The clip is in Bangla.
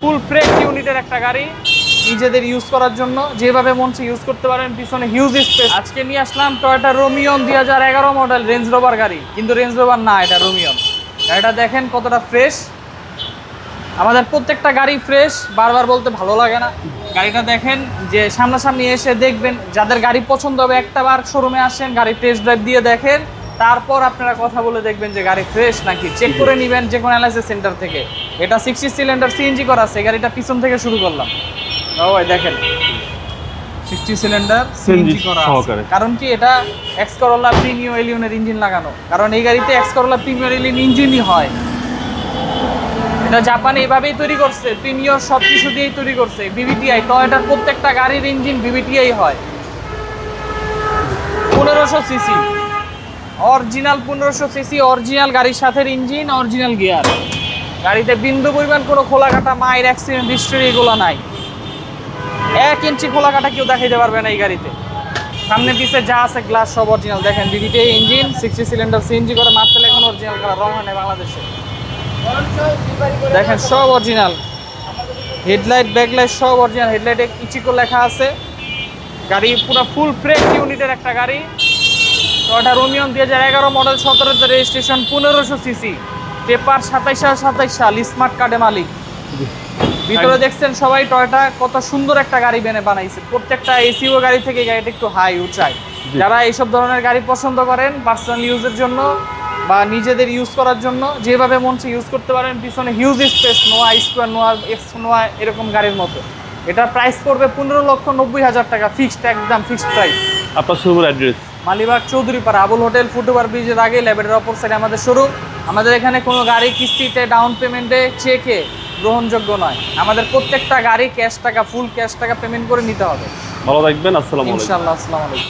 ফুল ফ্রেশ ইউনিটের একটা গাড়ি, নিজেদের ইউজ করার জন্য যেভাবে মন চায় ইউজ করতে পারেন। পিছনে হিউজ স্পেস। আজকে নিয়ে আসলাম Toyota Rumion 2011 model range rover গাড়ি, কিন্তু রেঞ্জ রোভার না, এটা রোমিয়ন। গাড়িটা দেখেন কতটা ফ্রেশ। আমাদের প্রত্যেকটা গাড়ি ফ্রেশ, বারবার বলতে ভালো লাগে না। গাড়িটা দেখেন, যে সামনাসামনি এসে দেখবেন, যাদের গাড়ি পছন্দ হবে একটা বার শোরুমে আসেন, গাড়ি টেস্ট ড্রাইভ দিয়ে দেখেন, তারপর আপনারা কথা বলে দেখবেন যে গাড়ি ফ্রেশ নাকি। চেক করে নেবেন যে কোনো অ্যানালাইসিস সেন্টার থেকে। এটা 60 সিলিন্ডার সিএনজি করা আছে। গাড়িটা পিছন থেকে শুরু করলাম। ভাই দেখেন 60 সিলিন্ডার সিএনজি করা আছে। কারণ কি, এটা এক্স করোলা প্রিমিয়াম এলিয়নের ইঞ্জিন লাগানো। কারণ এই গাড়িতে এক্স করোলা প্রিমিয়াম এলিয়ন ইঞ্জিনই হয়। এটা জাপানে এভাবেই তৈরি করছে, প্রিমিয়ার সব কিছু দিয়েই তৈরি করছে। বিবিটিআই, টয়োটার প্রত্যেকটা গাড়ির ইঞ্জিন বিবিটিআই হয়। 1500 সিসি অরিজিনাল, 1500 সিসি অরিজিনাল গাড়ির সাথে ইঞ্জিন, অরিজিনাল গিয়ার। গাড়িতে বিন্দু পরিমাণ কোনো খোলা কাটা, মায়ের অ্যাক্সিডেন্ট হিস্ট্রি এগুলো নাই। 1 ইঞ্চি খোলা কাটা কেউ দেখাইতে পারবে না এই গাড়িতে। সামনে পিছে যা আছে গ্লাস সব অরিজিনাল। দেখেন বিবিটিআই ইঞ্জিন, 60 সিলিন্ডার সিএনজি করে, মার্সেল এখন অরিজিনাল কালার, রং হয় না বাংলাদেশে। দেখেন সব অরিজিনাল। হেডলাইট, ব্যাকলাইট সব অরিজিনাল। হেডলাইটে ইচিকো লেখা আছে। গাড়ি পুরো ফুল ফ্রেশ ইউনিটের একটা গাড়ি। Toyota Rumion 2011 model, 17 registration, 1500 CC, paper 27 সাল, স্মার্ট কার্ডে মালিক। ভিতরে দেখছেন সবাই টয়োটা কত সুন্দর একটা গাড়ি বানাইছে। প্রত্যেকটা এসিও গাড়ি থেকে গাড়িটা একটু হাই উঁচাই। যারা এইসব ধরনের গাড়ি পছন্দ করেন পার্সোনাল ইউজের জন্য বা নিজেদের ইউজ করার জন্য, যেভাবে মন চায় ইউজ করতে পারেন। পিছনে হিউজ স্পেস, নোয়া স্কোয়ার, নোয়া এক্স, নোয়া এরকম গাড়ির মতো। এটার প্রাইস পড়বে 15,90,000 টাকা, ফিক্সড, একদম ফিক্সড প্রাইস। আপনার শোরুমের address? Malibagh Chowdhurypara, Abul hotel, foot over ব্রিজের আগে, ল্যাবের অপর সাইডে আমাদের শোরুম। আমাদের এখানে কোনো গাড়ি কিস্তিতে, ডাউন পেমেন্টে, চেকে গ্রহণযোগ্য নয়। আমাদের প্রত্যেকটা গাড়ি ক্যাশ টাকা, ফুল ক্যাশ টাকা পেমেন্ট করে নিতে হবে। ভালো থাকবেন, আসসালামু আলাইকুম। ইনশাআল্লাহ, আসসালামু আলাইকুম।